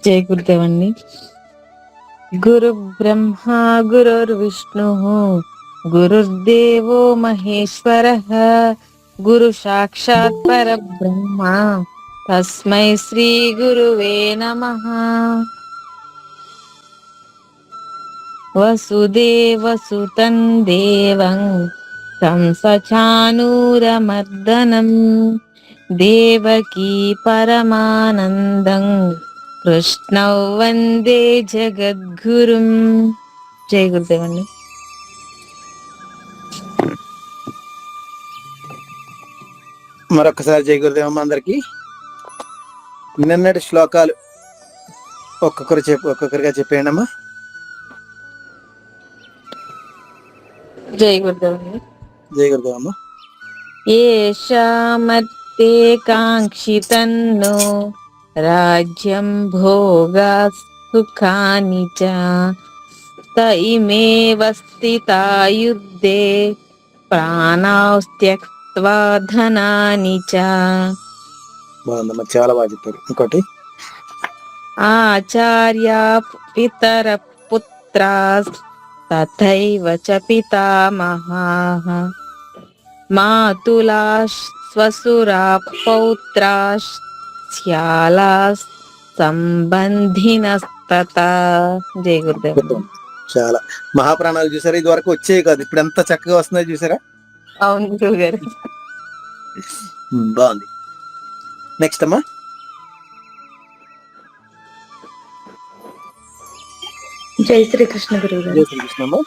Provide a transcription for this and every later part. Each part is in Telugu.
జై గురుదేవండి. గురు బ్రహ్మ గురుర్విష్ణు గురుర్దేవో మహేశ్వర గురు సాక్షాత్ పరబ్రహ్మ తస్మై శ్రీ గురువే నమః. వసుదేవసుతం దేవం కంసచానూరమర్దనం దేవకీ పరమానందం కృష్ణౌ వందే జగద్గురుం. జై గురుదేవండి. మరొకసారి జై గురుదేవమ్మ అందరికి. నిన్నటి శ్లోకాలు ఒక్కొక్కరిగా చెప్పేయండి అమ్మా. జై గురుదేవండి. జై గురుదేవమ్మ. ఏషామత్తే కాంక్షితన్నో రాజ్యం భోగా సుఖాని చ త ఇమేవ స్థితా యుద్ధే ప్రాణాస్త్యక్త్వా ధనాని చ. బాగుందమ్మా, చాలా బాగా చెప్పారు. ఇంకోటి, ఆచార్య పితర పుత్రాస్ తథైవ చ పితామహాః మాతులా స్వసురా పౌత్రాస్ శ్యాలాస్ సంబంధినస్తతా. జై గురుదేవ్. చాలా మహాప్రాణాలు చూసారా, ఇది వరకు వచ్చేవి కాదు, ఇప్పుడు ఎంత చక్కగా వస్తున్నాయో చూసారా. అవును గురుగారు. బాగుంది. నెక్స్ట్ అమ్మా. జై శ్రీకృష్ణ గురుగారు. జై శ్రీకృష్ణ అమ్మా.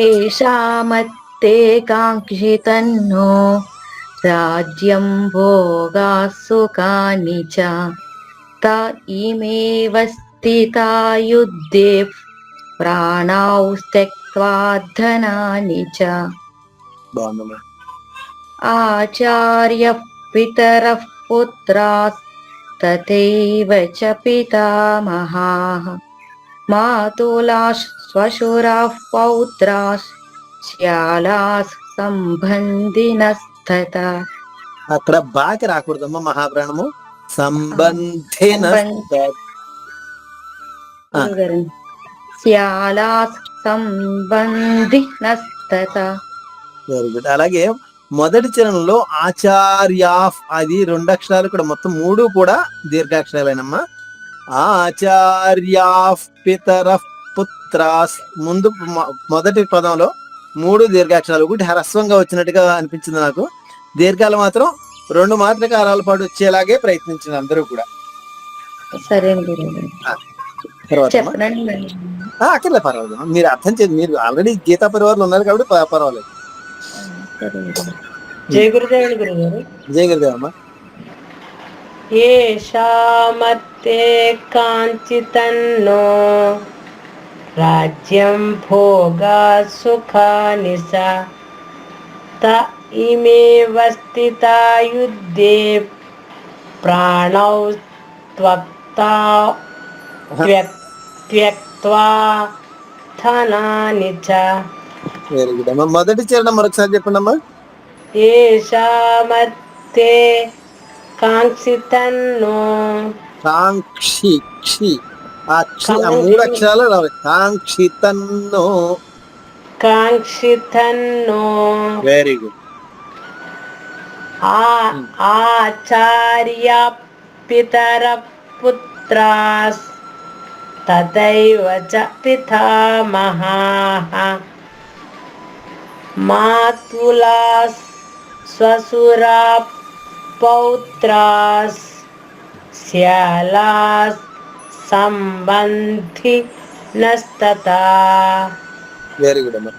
ఏషామత్తే కాంక్షితన్నో రాజ్యం భోగా సుఖాని చ త ఇమేవ స్థితా యుద్ధే ప్రాణౌ త్యక్త్వా ధనాని చ. బాగుందమ్మా. ఆచార్య పితరః పుత్రాస్ తథైవ చ పితామహాః మాతులాస్ శ్వశురాః పౌత్రాస్ శ్యాలాస్ సంబంధినస్తతా. అక్కడ బాకి రాకూడదమ్మా మహాప్రాణము. సంబంధిన శ్యాలాస్ సంబంధినస్తతా. Very good. అలాగే మొదటి చరణంలో ఆచార్యాఫ్ అది 2 అక్షరాలు, ఇక్కడ మొత్తం 3 కూడా దీర్ఘాక్షరాలేనమ్మా. ఆచార్యాఫ్ పితరః పుత్రాస్ ముందు మొదటి పదంలో 3 దీర్ఘాక్షరాలు, ఒకటి హ్రస్వంగా వచ్చినట్టుగా అనిపించింది నాకు. దీర్ఘాలు మాత్రం 2 మాత్రకారాల పాటు వచ్చేలాగే ప్రయత్నించింది అందరూ కూడా. సరే తర్వాత అక్కర్లే, పర్వాలేదు. మీరు అర్థం చేయండి, మీరు ఆల్రెడీ గీతా పరివారంలో ఉన్నారు కాబట్టి పర్వాలేదు. జై గురుదేవుని గురుగారు. జై గురుదేవమ్మ. ఏషామత్తే కాంచితన్నో రాజ్యం భోగా సుఖాని చ త ఇమేవ స్థితా యుద్ధే ప్రాణౌ త్యక్త్వా ధనాని చ. వెరీ గుడ్ అమ్మా. మొదటి చరణం మరొకసారి చెప్పండి అమ్మా. ఏషామత్తే కాంక్షితన్నో. కాంక్షి క్షి ఆ 3 అక్షరాలు రావాలి. కాంక్షితన్నో. కాంక్షితన్నో. Very good. ఆచార్య పితర పుత్రాస్ తథైవ చ పితామహాః మాతులాస్ స్వసురా పౌత్రాస్ శ్యాలాస్ సంబంధినస్తతా. వెరీ గుడ్ అమ్మా.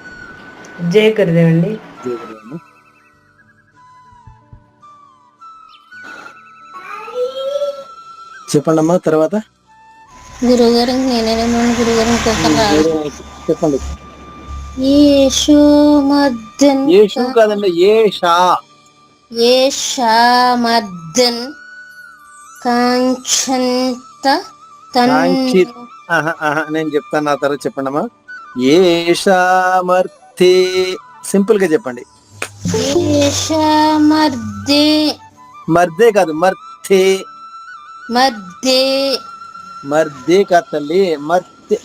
జై గురుదేవండి. జై గురుదేవమ్మ. చెప్పండి అమ్మా. తర్వాత గురుగారు నేనేమో గురుగారు చెప్పండి. యేషు మద్దన్ యేషు కాదండి, ఏషా. ఏషా మద్దన్ కాంక్షంత నేను చెప్తాను, నా తర్వాత చెప్పండి అమ్మా. ఏషామర్థే సింపుల్ గా చెప్పండి. ఏషామర్థే మర్దే కాదు, మర్తే. మధ్యే మర్దే కాదు తల్లి, మర్తే.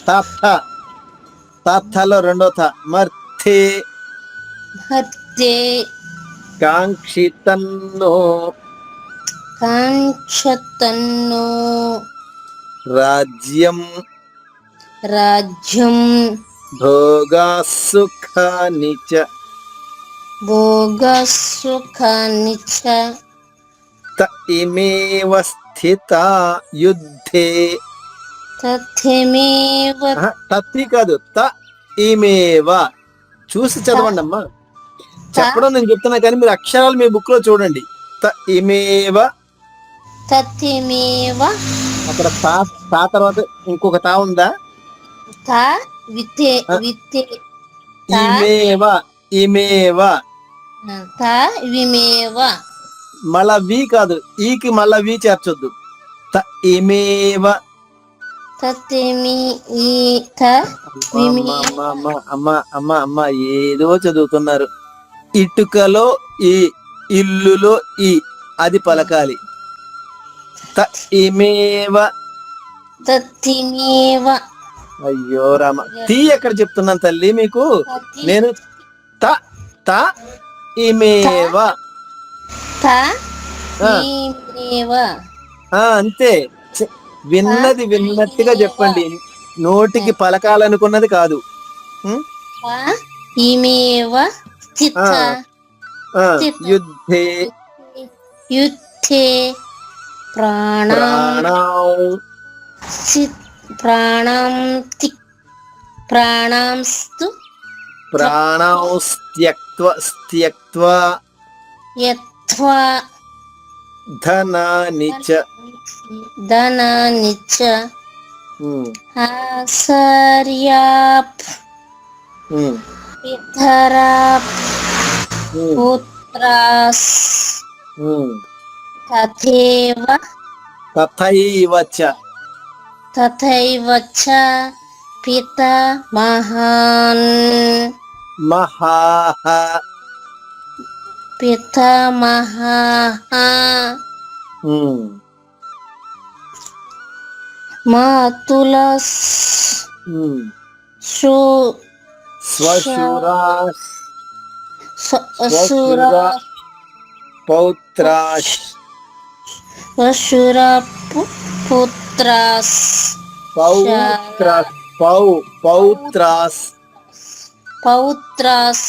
తాలో రెండో థ. మర్తే. మధ్యే కాంక్షితన్నో కాంక్షతన్ను రాజ్యం రాజ్యం భోగా సుఖాని చ భోగసుఖాని చ త ఇమేవ స్థితా యుద్ధే. తథేమేవ తత్తి కాదు, త ఇమేవ. చూసి చదవండి అమ్మా. చెప్పడం నేను చెప్తున్నా కానీ మీరు అక్షరాలు మీ బుక్ లో చూడండి. త ఇమేవ. తథేమేవ అక్కడ తా తర్వాత ఇంకొక తా ఉందా? త వితే వితే ఇమేవ. ఇమేవ. త విమేవ మళ్ళా వి కాదు, ఈకి మళ్ళా వి చేర్చొద్దు. త ఇమేవ. తథేమి ఈ త అమ్మ ఏదో చదువుతున్నారు. ఇటుకలో ఈ, ఇల్లులో ఈ, అది పలకాలి. త ఇమేవ. తథిమేవ అయ్యో రామ, తీ ఎక్కడ చెప్తున్నాను తల్లి మీకు నేను. త త ఇమేవ. త ఇమేవ అంతే. విన్నది విన్నట్టుగా చెప్పండి, నోటికి పలకాలనుకున్నది కాదు. త ఇమేవ స్థిత యుద్ధే యుద్ధే ప్రాణం ప్రాణంస్తు త్యక్త్వా యత్వా ధనాని చ. ధనాని చ ఆచార్యాప్ పితరాప్ పుత్రాస్ తథైవ తథైవ చ పితామహాన్ మహాః పితామహాః మాతులస్ స్వశూరాస్ అసురా పౌత్రాస్ అసుర పుత్రాస్ పౌత్రాస్ పౌత్రాస్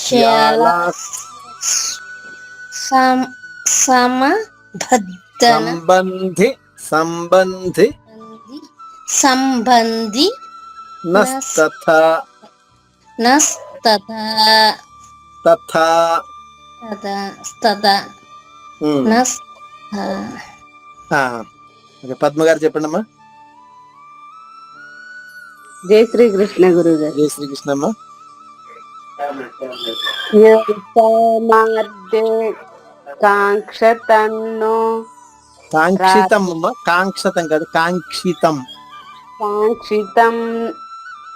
శాలాస్ సమబద్ధన సంబంధి నస్తథా పద్మ గారు చెప్పండి అమ్మా. జై శ్రీకృష్ణ గురుగారు. జై శ్రీకృష్ణ అమ్మా. కాంక్షతన్ను కాంక్షితం అమ్మా, కాంక్షతం కాదు, కాంక్షితం.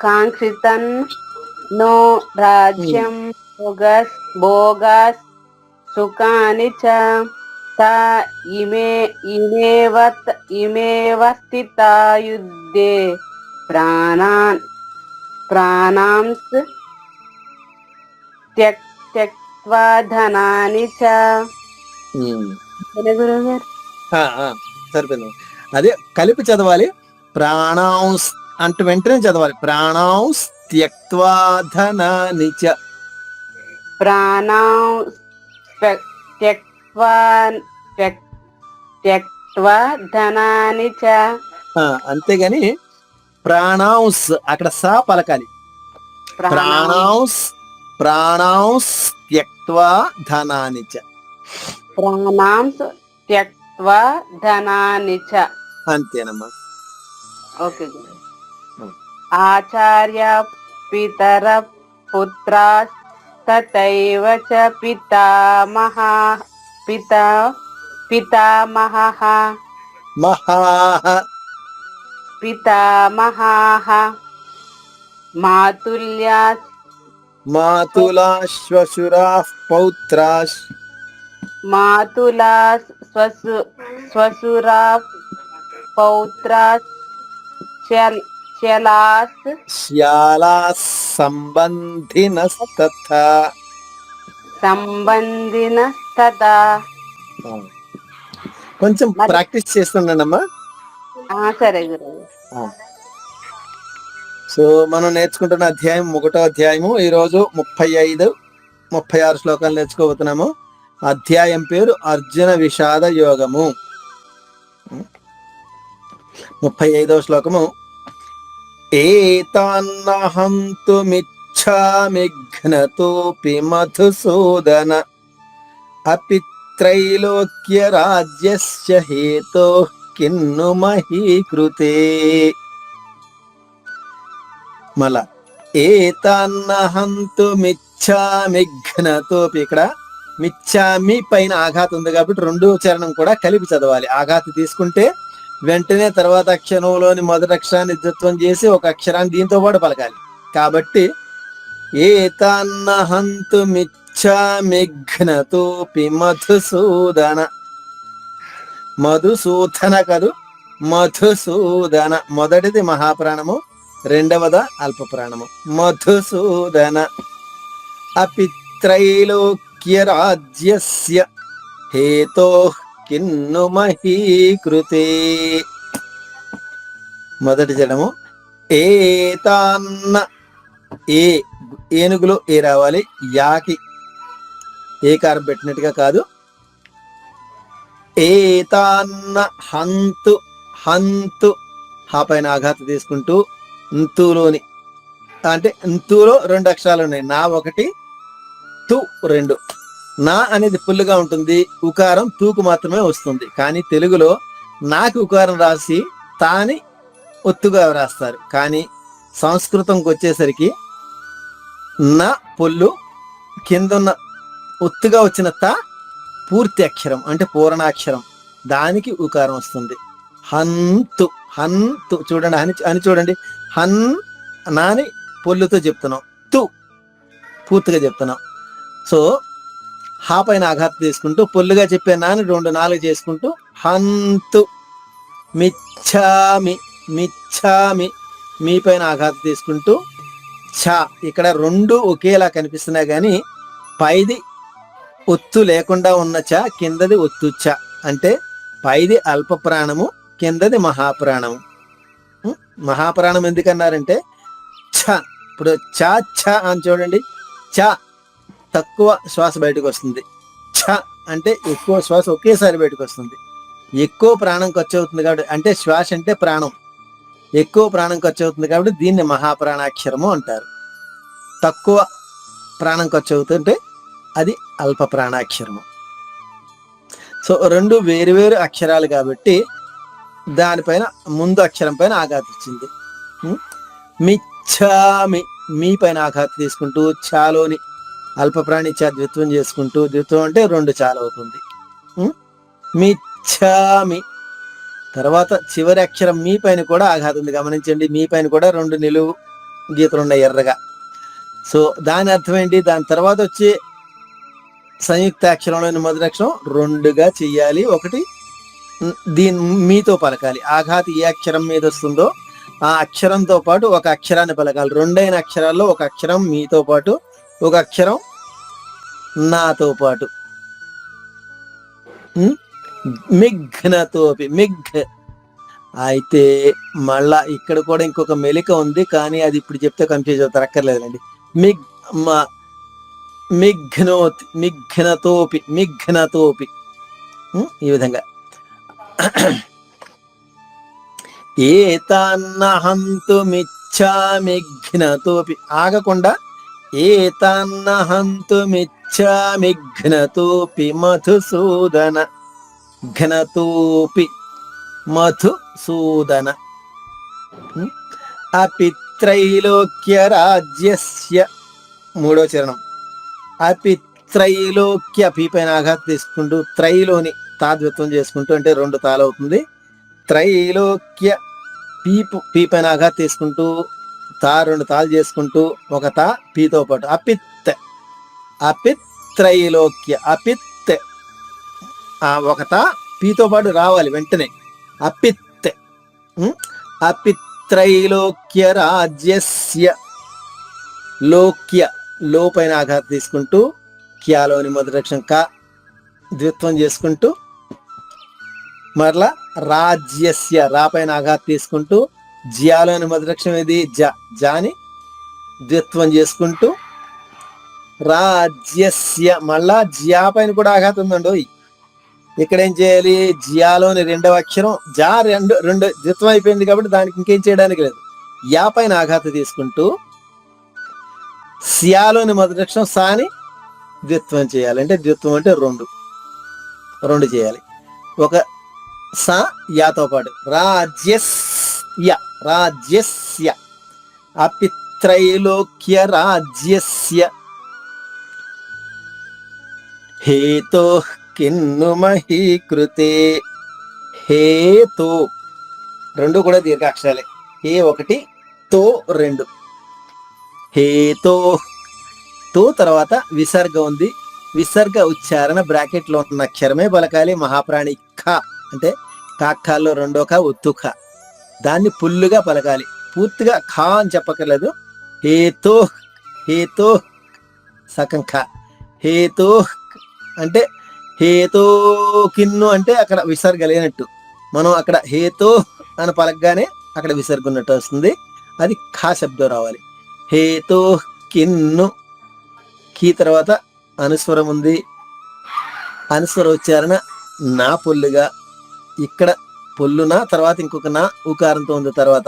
కాంక్షితన్ నో రాజ్యం భోగాస్ సుఖాని చ త ఇమేవ స్థితా యుద్ధే ప్రాణాంస్ త్యక్త్వా ధనాని చ. గురుగారు సరిపోయింది. అదే కలిపి చదవాలి. ప్రాణాంస్ అంటూ వెంటనే చదవాలి. ప్రాణాంస్ త్యక్త్వా ధనాని చ. త్యక్త్వా ధనాని చ. అంతేగాని ప్రాణాంస్ అక్కడ సా పలకాలి. ప్రాణాంస్ త్యక్త్వా ధనాని చ. ప్రాణాంస్ త్యక్త్వా ధనాని చ. అంతేనమ్మా. ఓకే. ఆచార్య పితర పుత్రాస్ తథైవ చ పితామహాః మాతులాశ్వశురాః పౌత్రాస్ మాతులా శ్వశురా పౌత్రాస్ శలాస్ శ్యాలా సంబంధినస్తథా. సంబంధినస్తదా. కొంచెం ప్రాక్టీస్ చేస్తుండమ్మా. సరే గురువు. సో మనం నేర్చుకుంటున్న అధ్యాయం 1వ అధ్యాయము. ఈరోజు 35, 36 శ్లోకాలు నేర్చుకోబోతున్నాము. అధ్యాయం పేరు అర్జున విషాద యోగము. 35వ శ్లోకము. ఏతాన్నహంతుమిచ్ఛామి ఘ్నతోపి మధుసూదన అపి త్రైలోక్య రాజ్యస్య హేతోః కిన్ను మహీకృతే. మళ్ళా ఏతాన్నహంతుమిచ్ఛామి ఘ్నతోపి. ఇక్కడ మిచ్చామి పైన ఆఘాతం ఉంది కాబట్టి రెండు చరణం కూడా కలిపి చదవాలి. ఆఘాతం తీసుకుంటే వెంటనే తర్వాత అక్షరంలోని మొదటి అక్షరాన్ని ద్విత్వం చేసి ఒక అక్షరాన్ని దీంతో పాటు పలకాలి. కాబట్టి ఏతాన్నహంతుమిచ్ఛామి ఘ్నతోపి మధుసూదన. మధుసూదన కాదు, మధుసూదన. మొదటిది మహాప్రాణము, రెండవద అల్ప ప్రాణము. మధుసూదన అపి త్రైలోక్య రాజ్యస్య హేతోః కిన్ను మహీకృతే. మొదటి జడము ఏతాన్న. ఏనుగులో ఏ రావాలి, యాకి ఏకారం పెట్టినట్టుగా కాదు. ఏతాన్న హంతు. హంతు హా పైన ఆఘాత తీసుకుంటూ ంతులోని అంటే ంతులో రెండు అక్షరాలు ఉన్నాయి. నా ఒకటి, తు రెండు. నా అనేది పుల్లుగా ఉంటుంది, ఉకారం తూకు మాత్రమే వస్తుంది. కానీ తెలుగులో నాకి ఉకారం రాసి తాని ఒత్తుగా రాస్తారు. కానీ సంస్కృతంకి వచ్చేసరికి నా పొల్లు కిందన్న ఒత్తుగా వచ్చిన తా పూర్తి అక్షరం అంటే పూర్ణాక్షరం, దానికి ఉకారం వస్తుంది. హంతు. హంతు చూడండి, అని చూడండి. హన్ నాని పొల్లుతో చెప్తున్నాం, తు పూర్తిగా చెప్తున్నాం. సో హా పైన ఆఘాతం తీసుకుంటూ పొల్లుగా చెప్పే నాని 2 4 చేసుకుంటూ హంతు. మిచ్ఛామి. మిచ్ఛామి మీ పైన ఆఘాతం తీసుకుంటూ ఛా. ఇక్కడ రెండు ఒకేలా కనిపిస్తున్నాయి కానీ పైది ఒత్తు లేకుండా ఉన్న చ, కిందది ఒత్తు చ. అంటే పైది అల్ప ప్రాణము, కిందది మహాప్రాణము. మహాప్రాణం ఎందుకన్నారంటే ఛ. ఇప్పుడు చ ఛ అని చూడండి. చ తక్కువ శ్వాస బయటకు వస్తుంది, ఛ అంటే ఎక్కువ శ్వాస ఒకేసారి బయటకు వస్తుంది. ఎక్కువ ప్రాణం ఖర్చు అవుతుంది కాబట్టి, అంటే శ్వాస అంటే ప్రాణం, ఎక్కువ ప్రాణం ఖర్చు అవుతుంది కాబట్టి దీన్ని మహాప్రాణాక్షరము అంటారు. తక్కువ ప్రాణం ఖర్చు అవుతుంటే అది అల్ప ప్రాణాక్షరము. సో రెండు వేరు అక్షరాలు కాబట్టి దానిపైన ముందు అక్షరం పైన ఆఘాతం ఇచ్చింది. మిచ్ఛామి మీ పైన ఆఘాతం తీసుకుంటూ చాలోని అల్ప ప్రాణి చా ద్విత్వం చేసుకుంటూ, ద్విత్వం అంటే 2 చాలు అవుతుంది. మిచ్ఛామి. తర్వాత చివరి అక్షరం మీ పైన కూడా ఆఘాతం ఉంది, గమనించండి. మీ పైన కూడా 2 నిలువు గీతలు ఉన్నాయి ఎర్రగా. సో దాని అర్థం ఏంటి, దాని తర్వాత వచ్చే సంయుక్త అక్షరంలోని మొదటి అక్షరం 2గా చెయ్యాలి. ఒకటి దీని మీతో పలకాలి. ఆఘాతి ఏ అక్షరం మీద వస్తుందో ఆ అక్షరంతో పాటు ఒక అక్షరాన్ని పలకాలి. 2 అక్షరాల్లో ఒక అక్షరం మీతో పాటు, ఒక అక్షరం నాతో పాటు. మిఘ్నతోపి. మిఘ్. అయితే మళ్ళా ఇక్కడ కూడా ఇంకొక మెలిక ఉంది, కానీ అది ఇప్పుడు చెప్తే కన్ఫ్యూజ్ అవుతారు, అక్కర్లేదండి. మిఘ్నోతి. మిఘ్నతోపి. మిఘ్నతోపి ఈ విధంగా. ఏతాన్నహంతుమిచ్ఛామి ఘ్నతోపి ఆగకుండా ఏతాన్నహంతుమిచ్ఛామి ఘ్నతోపి మధుసూదన. ఘ్నతోపి మధుసూదన. అపి త్రైలోక్య రాజ్యస్య. 3వ చరణం. అపి త్రైలోక్య పీ పైన ఆఘాతం తీసుకుంటూ త్రైలోని తాద్విత్వం చేసుకుంటూ అంటే 2 తాలు అవుతుంది. త్రైలోక్య పీ పైన ఆఘాతం తీసుకుంటూ 2 తాలు చేసుకుంటూ ఒక తా పీతో పాటు. అపిత్. అపిత్ త్రైలోక్య. అపిత్ ఒక తా పీతో పాటు రావాలి వెంటనే. అపిత్ అపిత్రైలోక్య రాజ్యస్య లోక్య లో పైన ఆఘాతం తీసుకుంటూ క్యాలోని మొదటి అక్షరం కా ద్విత్వం చేసుకుంటూ మరలా రాజ్యస్య రా పైన ఆఘాతం తీసుకుంటూ జ్యాలోని మొదటి అక్షరం ఇది జాని ద్విత్వం చేసుకుంటూ రాజ్యస్య మళ్ళా జ్యా పైన కూడా ఆఘాతం ఉందండి. ఇక్కడ ఏం చేయాలి? జియాలోని రెండవ అక్షరం జా రెండు ద్విత్వం అయిపోయింది కాబట్టి దానికి ఇంకేం చేయడానికి లేదు. యా పైన ఆఘాతం తీసుకుంటూ సియాలోని మొదటి అక్షరం సాని ద్విత్వం చేయాలి. అంటే ద్విత్వం అంటే రెండు చేయాలి. ఒక సా యాతో పాటు రాజ్యస్య అపిత్రైలోక్య రాజ్యస్య హేతో కిన్ను మహీకృతే. హేతో రెండు కూడా దీర్ఘాక్షరాలే. హే ఒకటి, తో రెండు. హేతో తో తర్వాత విసర్గ ఉంది. విసర్గ ఉచ్చారణ బ్రాకెట్ లో ఉన్న అక్షరమే పలకాలి. మహాప్రాణి ఖ అంటే కాకాల్లో రెండో కా ఒత్తు ఖ. దాన్ని పుల్లుగా పలకాలి. పూర్తిగా ఖా అని చెప్పక్కర్లేదు. హేతో హేతో సకం ఖ. హేతో అంటే హేతో కిన్ను అంటే అక్కడ విసర్గ లేనట్టు. మనం అక్కడ హేతో అని పలకగానే అక్కడ విసర్గ ఉన్నట్టు వస్తుంది. అది ఖా శబ్దం రావాలి. హేతో కిన్ను. కీ తర్వాత అనుస్వరం ఉంది. అనుస్వర ఉచ్చారణ నా పొల్లుగా. ఇక్కడ పొల్లునా తర్వాత ఇంకొక నా ఉకారంతో ఉంది. తర్వాత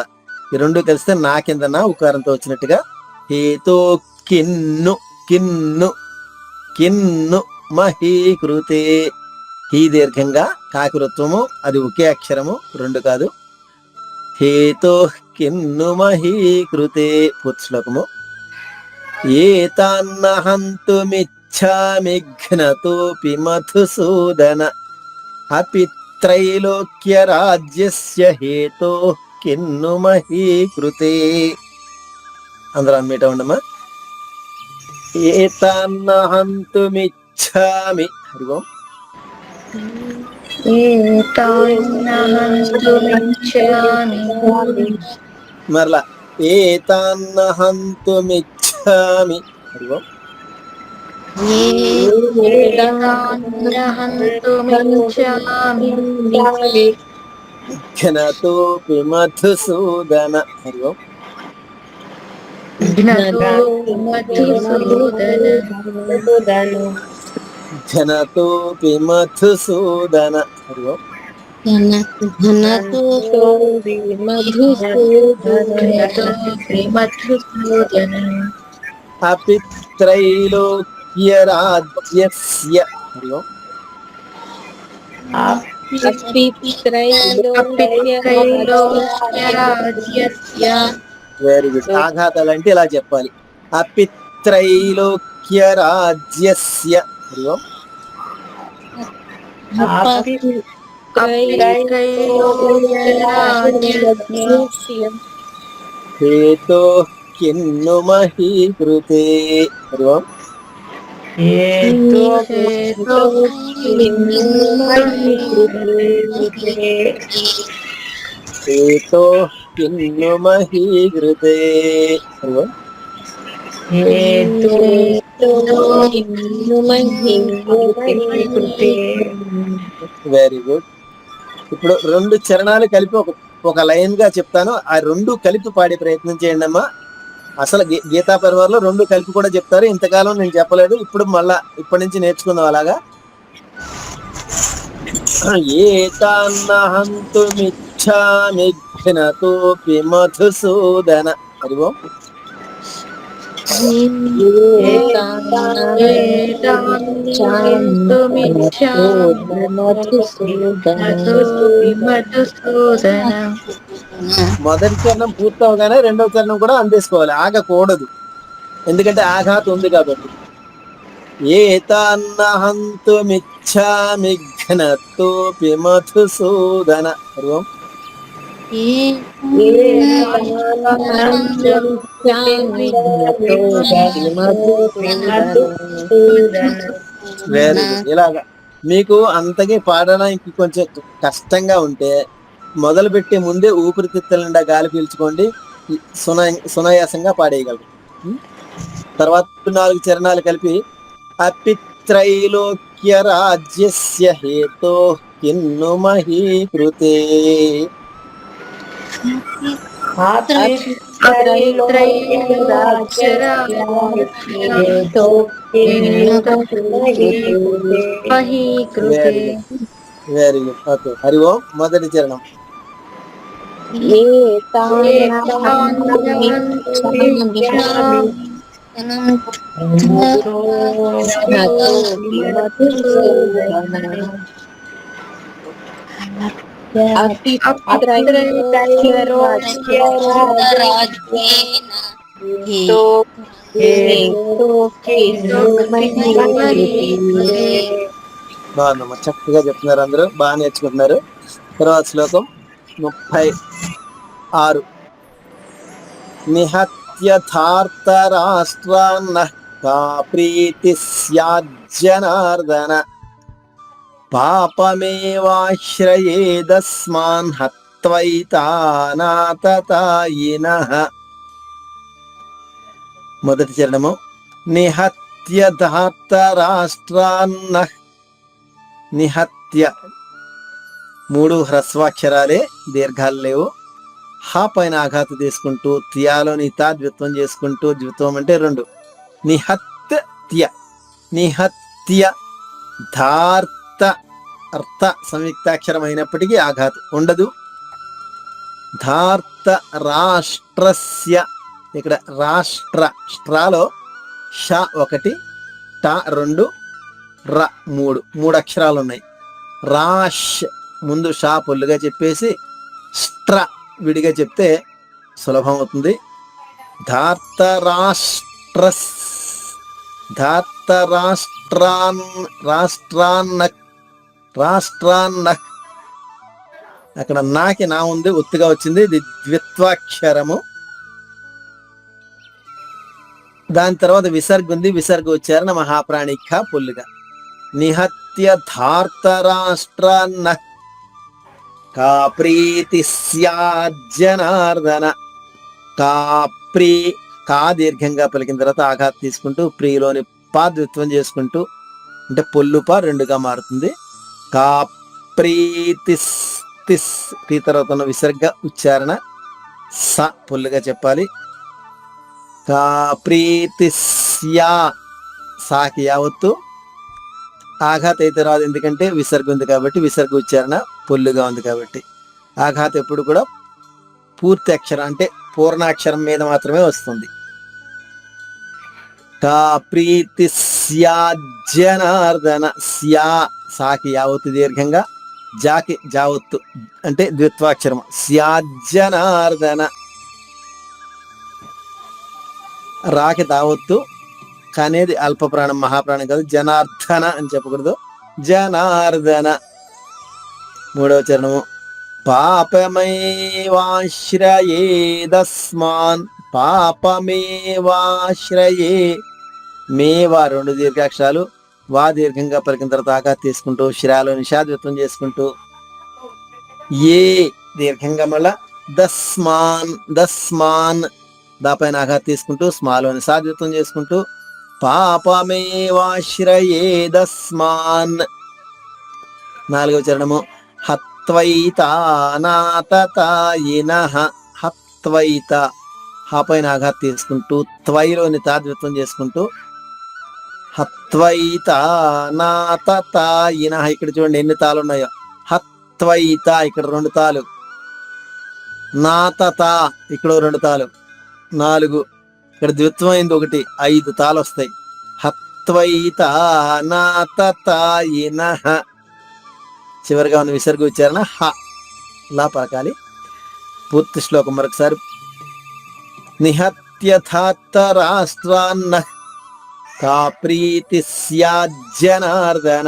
ఈ రెండు కలిస్తే నా కింద నా ఉకారంతో వచ్చినట్టుగా హేతో కిన్ను కిన్ను కిన్ను మహీకృతే. హీ దీర్ఘంగా కాకురత్వము, అది ఒకే అక్షరము, రెండు కాదు. హేతో కిన్ను మహీకృతే. పూర్తి శ్లోకము. ఏతాన్నహంతుమిచ్ఛామి ఘ్నతోపి మధుసూదన అపిత్రైలోక్య రాజ్యస్య హేతో కిన్ను మహీకృతే. అందరూ అన్మీట ఉండమ్మా. ఏతాన్నహంతుమిచ్ఛామి. హరి ఓం. మరలా ఏతాన్నహంతుమిచ్ఛామి. హరి ఓం. ఘ్నతోపి మధుసూదన. హరి ఓం. ఘనతోపి మధుసూదన. హరి ఓం. అపిత్రైలోక్య రాజ్యస్య. హరి ఓం. Very good. ఆఘాతాలు అంటే ఇలా చెప్పాలి. అపిత్రైలోక్య రాజ్యస్య. హరి ఓం. హేతో కిన్ను మహీకృతే. హరి ఓం. హేతో కిన్ను మహీకృతే. హరి ఓం. Very good. ఇప్పుడు రెండు చరణాలు కలిపి ఒక లైన్ గా చెప్తాను. ఆ రెండు కలిపి పాడే ప్రయత్నం చేయండి అమ్మా. అసలు గీతా పరివారంలో రెండు కలిపి కూడా చెప్తారు. ఇంతకాలం నేను చెప్పలేదు. ఇప్పుడు మళ్ళా ఇప్పటి నుంచి నేర్చుకుందాం అలాగా. ఏతాన్నహంతుమిచ్ఛామి ఘ్నతోపి మధుసూదన. హరి ఓం. మొదటి చరణం పూర్తవగానే రెండవ చరణం కూడా అందేసుకోవాలి. ఆగకూడదు, ఎందుకంటే ఆఘాతం ఉంది కాబట్టి. ఏతాన్నహంతుమిచ్ఛామి ఘ్నతోపి మధుసూదన. హరి ఓం. Very good. ఇలాగా మీకు అంతగా పాడడానికి కొంచెం కష్టంగా ఉంటే మొదలు పెట్టే ముందే ఊపిరితిత్తుల నిండా గాలి పీల్చుకోండి, సునాయాసంగా పాడేయగలరు. తర్వాత 4 చరణాలు కలిపి అపిత్రైలోక్య రాజ్యస్య హేతో కిన్ను మహీకృతే వెరీ గుడ్. ఓకే, హరి ఓం. మొదటి చరణం. బాగుందమ్మా, చక్కగా చెప్తున్నారు, అందరూ బాగా నేర్చుకుంటున్నారు. తర్వాత శ్లోకం 36. నిహత్యథార్థ రాష్ట్రాన్న కా ప్రీతి స్యాజ్జనార్దన పాపమేవాశ్రయేదస్మాన్ హత్వైతానాతతాయినః. మొదటి చరణము. నిహత్యథార్థ రాష్ట్రాన్న. నిహత్య 3 హ్రస్వాక్షరాలే, దీర్ఘాలు లేవు. హా పైన ఆఘాతు తీసుకుంటూ త్యాలోని తా ద్విత్వం చేసుకుంటూ, ద్విత్వం అంటే 2. నిహత్య నిహత్య ధార్త అర్థ సంయుక్తాక్షరం అయినప్పటికీ ఆఘాతు ఉండదు. ధార్త రాష్ట్రస్య, ఇక్కడ రాష్ట్ర స్ట్రాలో ష 1, ట 2, ర 3 అక్షరాలు ఉన్నాయి. రాష్ ముందు షా పొల్లుగా చెప్పేసి స్ట్ర విడిగా చెప్తే సులభం అవుతుంది. ధార్తరాష్ట్రస్, రాష్ట్రాన్న అక్కడ నాకి నా ఉంది, ఒత్తుగా వచ్చింది, ఇది ద్విత్వాక్షరము. దాని తర్వాత విసర్గ ఉంది, విసర్గ ఉచ్చారణ మహాప్రాణిక పొల్లుగా. నిహత్య ధార్తరాష్ట్రాన్న కా ప్రీతి స్యాజ్జనార్దన. కా ప్రీ, కా దీర్ఘంగా పలికిన తర్వాత ఆఘాత తీసుకుంటూ ప్రీలోని పా ద్విత్వం చేసుకుంటూ, అంటే పొల్లు పా 2గా మారుతుంది. కా ప్రీతిస్, తిస్ టీ తర్వాత ఉన్న విసర్గ ఉచ్చారణ స పొల్లుగా చెప్పాలి. కా ప్రీతిస్యా, సాకి యావత్తు ఆఘాత అయితే రాదు, ఎందుకంటే విసర్గ ఉంది కాబట్టి, విసర్గ ఉచ్చారణ పొల్లుగా ఉంది కాబట్టి. ఆఘాత ఎప్పుడు కూడా పూర్తి అక్షరం అంటే పూర్ణాక్షరం మీద మాత్రమే వస్తుంది. కా ప్రీతి స్యాజ్జనార్దన. స్యా సాకి యావత్తు దీర్ఘంగా, జాకి జావత్తు అంటే ద్విత్వాక్షరం. స్యాజ్జనార్దన. రాకి దావత్తు, కానేది అల్ప ప్రాణం, మహాప్రాణం కాదు. జనార్దన అని చెప్పకూడదు, జనార్దన. 3వ చరణము. పాపమేవాశ్రయేదస్మాన్. పాపమేవాశ్రయే, మేవా 2 దీర్ఘాక్షరాలు, వా దీర్ఘంగా పలికిన తర్వాత ఆఘాత తీసుకుంటూ శ్రాలో నిషాద్విత్వం చేసుకుంటూ, ఏ దీర్ఘంగా మళ్ళా దస్మాన్, దస్మాన్ దాపైన ఆఘాత తీసుకుంటూ స్మాలోని సాద్విత్వం చేసుకుంటూ పాపమేవాశ్రయేదస్మాన్. 4వ చరణము. హత్వైతానాతతాయినః. హత్వైత, హా పైన ఆఘాత తీసుకుంటూ త్వైలోని తాద్విత్వం చేసుకుంటూ హత్వైతానాతతాయినః. ఇక్కడ చూడండి ఎన్ని తాలు ఉన్నాయో. హత్వైత ఇక్కడ 2 తాలు, నాతత ఇక్కడ 2 తాలు, 4. ఇక్కడ ద్విత్వమైంది 1, 5 తాలు వస్తాయి. హత్వైతానాతతాయినః. చివరిగా ఉన్న విసర్గ ఉచ్చారణ హ లా పలకాలి. పూర్తి శ్లోకం మరొకసారి. నిహత్యథాత్త రాష్ట్రాన్న కా ప్రీతి స్యాజ్జనార్దన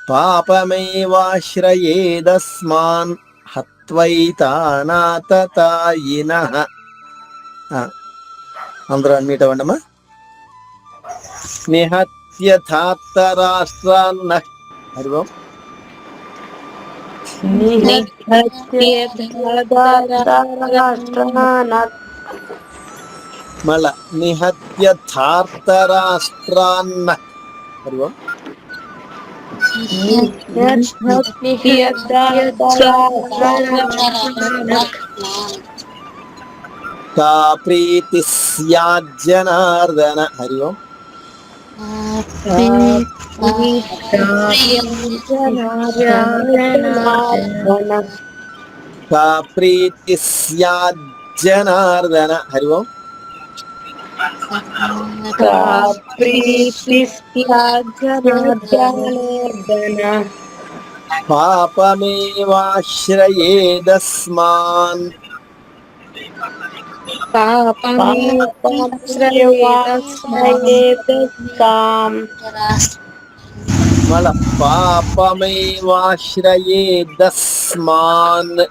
పాపమేవాశ్రయేదస్మాన్ హత్వైతానాతతాయినః. అందరూ అన్మీట్ అవ్వండమ్మా. నిహత్యథాత్త రాష్ట్రాన్న హరి ఓం. మళ్ళా నిహత్య ధార్తరాష్ట్రాన్న. హరి ఓం. కా ప్రీతి స్యాజ్జనార్దన. హరి ఓం. కా ప్రీతి స్యాజ్జనార్దన. హరి ఓం. పాపమేవాశ్రయేదస్మాన్. మళ్ళ పాపమేవాశ్రయేదస్మాన్.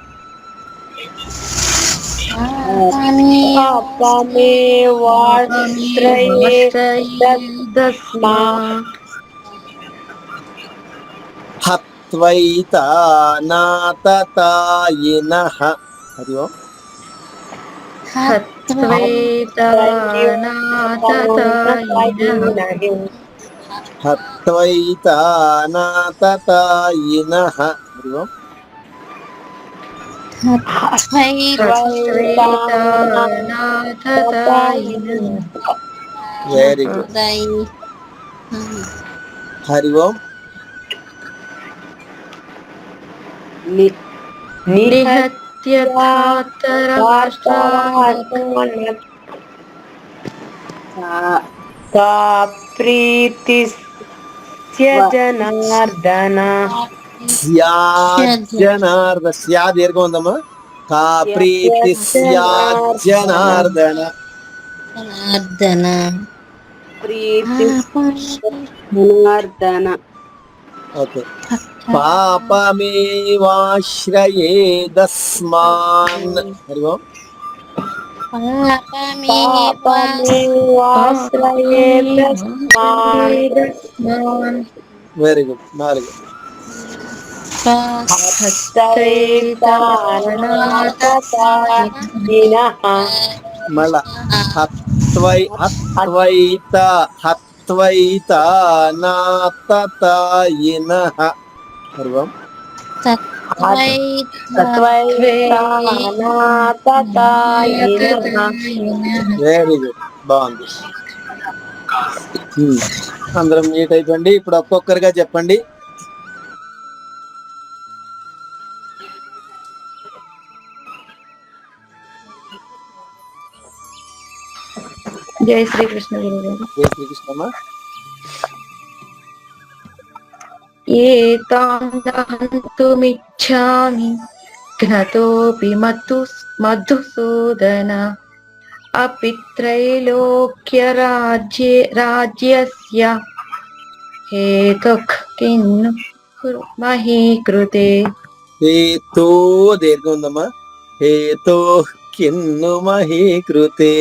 హత్వైతానాతతాయినః. హరి ఓం. హత్వైతానాతతాయినః. హరి ఓం. Very good. హరి ఓం. స్యాజ్జనార్ద. స్యా దీర్ఘం ఉందమ్మా. కా ప్రీతి స్యాజ్జనార్దన. ఓకే. పాపమేవాశ్రయేదస్మాన్. హరి ఓం. Very good. 4. మళ్ళా హత్వైతానాతతాయినః. హరి ఓం. Very good. బాగుంది. అందరం మీట్ అయిపోండి. ఇప్పుడు ఒక్కొక్కరిగా చెప్పండి. జై శ్రీకృష్ణ గురుగారు. జై శ్రీకృష్ణమ్మ. ఏతాంతమిచ్చామి ఘ్నతోపి మధుసూదన అపి త్రైలోక్యరాజ్యస్య హేతుః కిన్ను మహీకృతే. హేతో దీర్ఘం ఉందమ్మా. హేతో కిన్ను మహీకృతే.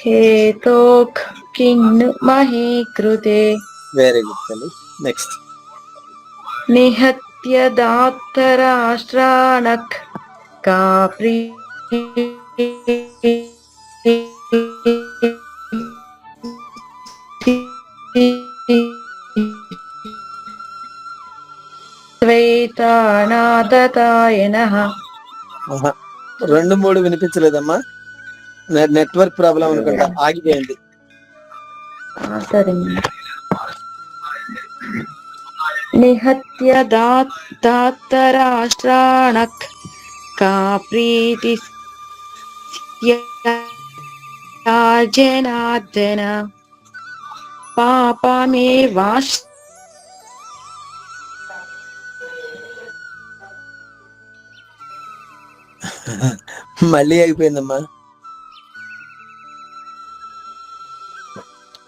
హేతోః కిన్ను మహీకృతే. వెరీ గుడ్ తల్లి. నెక్స్ట్. నిహత్య దాత్తరాష్ట్రాణః కా శ్వేతానాతతాయనః. 2, 3 వినిపించలేదమ్మా. నెట్వర్క్ ప్రాబ్లం అనుకుంటా, ఆగిపోయింది. సరే. నిహత్య దాత్తరాష్ట్రాణః కా ప్రీతి జనార్దన పాపమేవాశ్. మళ్ళీ అయిపోయిందమ్మా.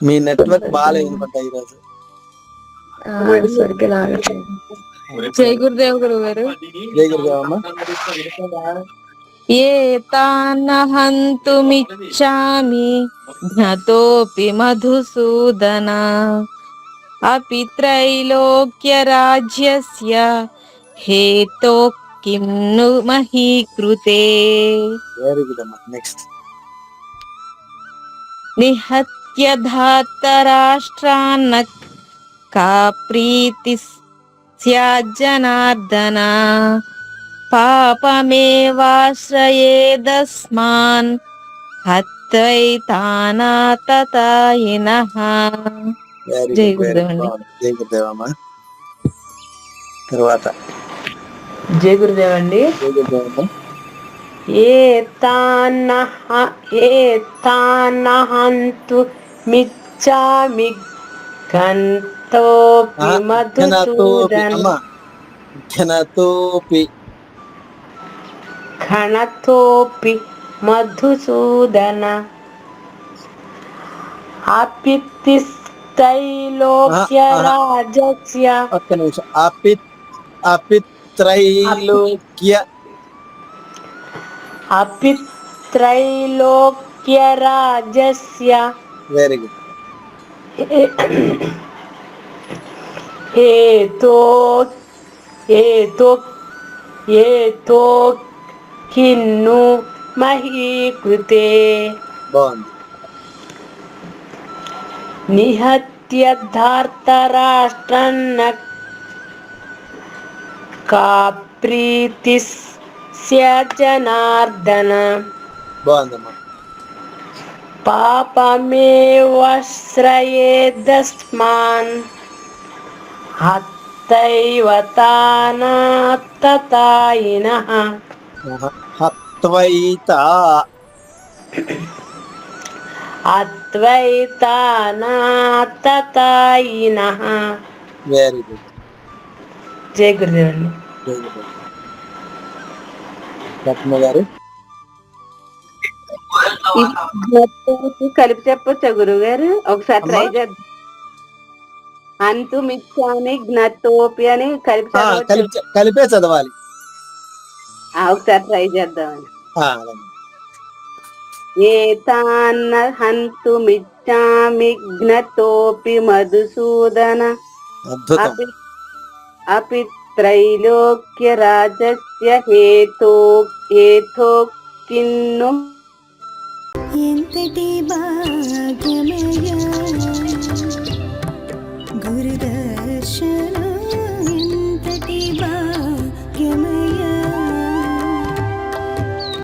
మీ నెట్వర్క్ బాగాలేదు అనుకుంటా ఈరోజు. సరిగ్గా లాగట్లేదు. జై గురుదేవ్ గురువు గారు. జై గురుదేవ్ అమ్మా. ఏతాన్నహంతుమిచ్చామి ఘ్నతోపి మధుసూదన अपि त्रैलोक्यराज्यस्य हेतो किं नु महीकृते వెరీ గుడ్ అమ్మా. నెక్స్ట్. निहत्य धातराष्ट्रान्न का प्रीतिः स्याज्जनार्दन पापमेवाश्रयेदस्मान् हत्वैतानाततायिनः. వెరీ జై గుడ్, వెరీ గురుదేవ్ అండి. గుడ్. జై గురుదేవమ్మ. తర్వాత జై గురుదేవ్ అండి. జై గురుదేవమ్మ. ఏతాన్నహంతు మిచ్చామి గంతోపి ఘనతోపి మధుసూదన అమ్మ. ఘనతోపి ఘనతోపి మధుసూదన అపితిస్తైలోక్య రాజస్య ఒక్క నిమిషం. అపిత్రైలోక్య అపిత్రైలోక్య రాజస్య వెరీ గుడ్. ఏతో ఏతో ఏతో కిన్ను మహీకృతే బాగుంది. నిహత్య ధార్తరాష్ట్రన్న కా ప్రీతిస్య జనార్దన బాగుందమ్మా. పాపమేవశ్రయేదస్మాన్ హత్తైవతానాతతాయినః హత్వైత అద్వైతానాతతాయినః. Very good. జై గురుదేవుడు. జై గురుదేవ్. రత్న గారు కలిపి చెప్పొచ్చా గురువు గారు? ఒకసారి ట్రై చేద్దాం. అంతు మిచ్చామి జ్ఞతోపి అని కలిపి చదవచ్చు. కలిపే చదవాలి. ఒకసారి ట్రై చేద్దామని. అలాగే. ఏతాన్న హంతు మిచ్చామి జ్ఞతోపి మధుసూదన అద్భుతం. అపి త్రైలోక్య రాజస్య హేతో కిన్ను